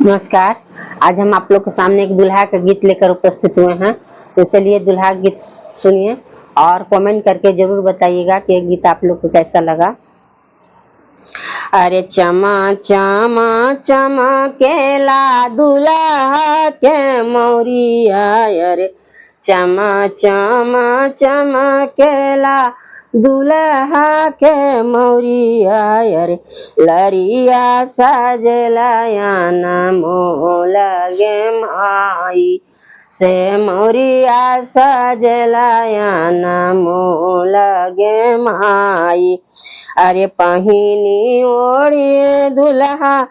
नमस्कार। आज हम आप लोग के सामने एक दुल्हा का गीत लेकर उपस्थित हुए हैं। तो चलिए दुल्हा गीत सुनिए और कमेंट करके जरूर बताइएगा कि ये गीत आप लोग को कैसा लगा। अरे चमा चमा चमकेला दुल्हा के मौरिया, अरे चमा चमा चमकेला दुल्हा के मौरिया, अरे लरिया सजला मोल गे माई से मौरिया सजला मोल गे माई। अरे पहिनी ओढ़ी दुल्हा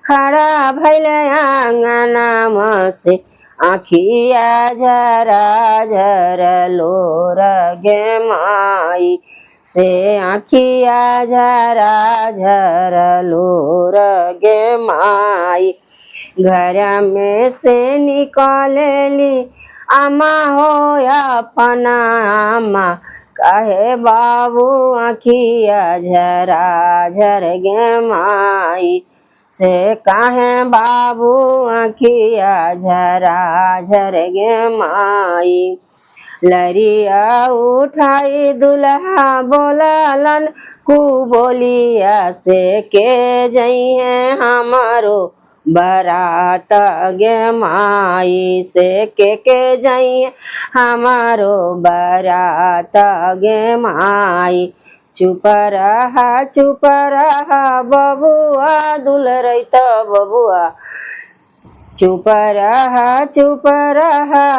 खड़ा भैल आंगना से, आखिया झरा झर लोर गे माई से, आखिया झरा झर लोर गे माई। घर में से निकलली आमा हो अपना आमा, कहे बाबू आखिया झरा झर गे माई से, कहे बाबू आखिया झरा झर गे माई। लरिया उठाई दुल्हा बोलन कु बोलिया से, के जइहे हमारो बरात गे माई से, के जइहे हमारो बरात गे माई। चुप रहा बबुआ दुलरैत बबुआ, चुप रहा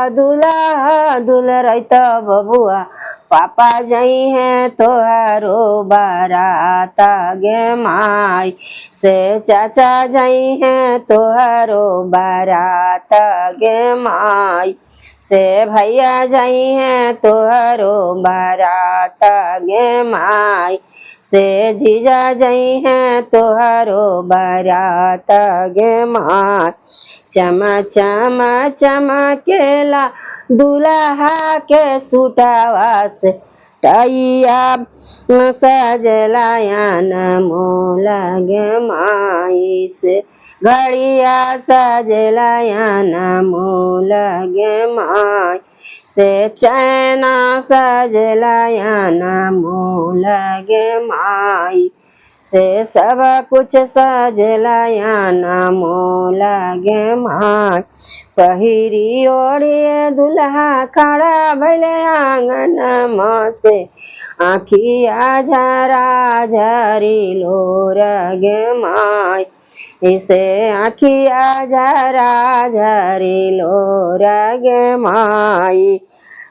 दुल्हा दुलरैत बबुआ, पापा जइहे तोहारो बारात गे माई से, चाचा जइहे तोहारो बारात गे माई से, भैया जइहे तोहारो बारात गे माई से, जीजा जइहे तोहारो बारात गे माई। चमा चमा चमकेला दुल्हा के सुटावा से, टैया सजला मोल गे माई से, घड़िया सजला मोल गे माई से, चैना सजला मोल गे माई से, सब कुछ सजला मोल गे माई। पहिरी ओढ़िए दुल्हा खड़ा भैल आंगन से, आखिया झरा झरी लोर गे माई से, आखिया झरा झरी लोर गे माई।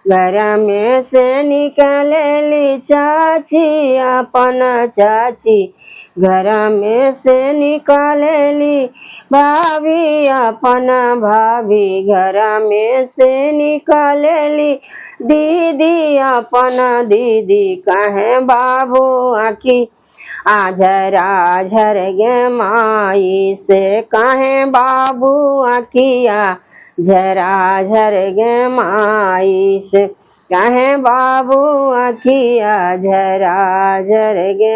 घर में से निकलली चाची अपन चाची, घर में से निकलली भाभी अपन भाभी, घर में से निकलली दीदी अपन दीदी, कहे बाबू आखी झरा झर गे माई से, कहे बाबू आखिया झरा झर गे माई से, कहे बाबू आखिया झरा झर गे।